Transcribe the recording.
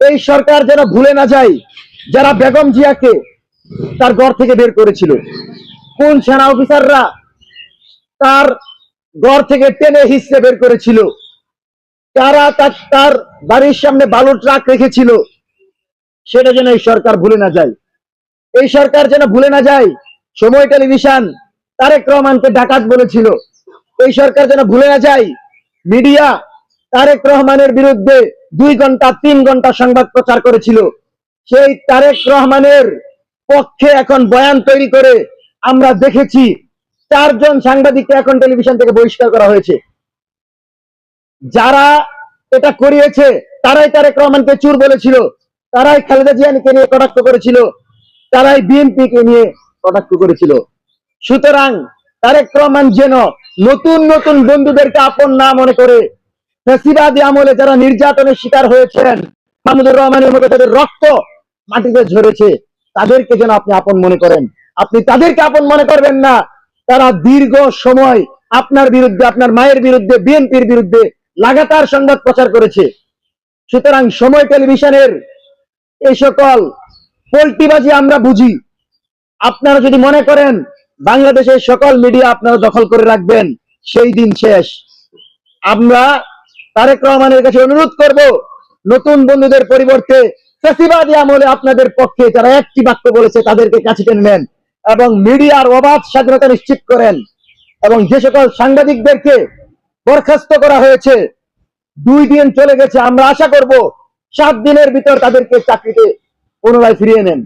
এই সরকার যেন ভুলে না যায় যারা বেগম জিয়াকে তার ঘর থেকে বের করেছিল, কোন সেনা অফিসাররা তার ঘর থেকে টেনে হিসড়ে বের করেছিল, কারা তার বাড়ির সামনে বালুর ট্রাক রেখেছিল, সেটা যেন এই সরকার ভুলে না যায়। এই সরকার যেন ভুলে না যায় সময় টেলিভিশন তারেক রহমানকে ডাকাত বলেছিল। এই সরকার যেন ভুলে না যায় মিডিয়া তারেক রহমানের বিরুদ্ধে 2 ঘন্টা 3 ঘন্টা সংবাদ প্রচার করেছিল। সেই তারেক রহমানের পক্ষে এখন বয়ান তৈরি করে আমরা দেখেছি 4 জন সাংবাদিককে এখন টেলিভিশন থেকে বহিষ্কার করা হয়েছে। যারা এটা করিয়েছে তারাই তারেক রহমানকে চোর বলেছিল, তারাই খালেদা জিয়াকে নিয়ে কটাক্ষ করেছিল, তারাই বিএনপিকে নিয়ে কটাক্ষ করেছিল। সুতরাং তারেক রহমান যেন নতুন নতুন বন্ধুদেরকে আপন না মনে করে, ফ্যাসিবাদী আমলে যারা নির্যাতনের শিকার হয়েছেন, মাহমুদুর রহমানের মতো তাদের রক্ত মাটিতে ঝরেছে, তাদেরকে যেন আপনি আপন মনে করেন। আপনি তাদেরকে আপন মনে করবেন না। তারা দীর্ঘ সময় আপনার বিরুদ্ধে, আপনার মায়ের বিরুদ্ধে, বিএনপির বিরুদ্ধে লাগাতার সংবাদ প্রচার করেছে। সুতরাং সময় টেলিভিশনের এই সকল পোল্টিবাজি আমরা বুঝি। আপনারা যদি মনে করেন বাংলাদেশের সকল মিডিয়া আপনারা দখল করে রাখবেন, সেই দিন শেষ। আমরা তারেক রহমানের কাছে অনুরোধ করব, নতুন বন্ধুদের পরিবর্তে ফ্যাসিবাদী আমলে আপনাদের পক্ষে যারা একটি বাক্য বলেছে তাদেরকে কাছে টেনে নেন এবং মিডিয়ার অবাধ স্বাধীনতা নিশ্চিত করেন। এবং যে সকল সাংবাদিকদেরকে বরখাস্ত করা হয়েছে, 2 দিন চলে গেছে, আমরা আশা করব 7 দিনের ভিতর তাদেরকে চাকরিতে পুনরায় ফিরিয়ে নেন।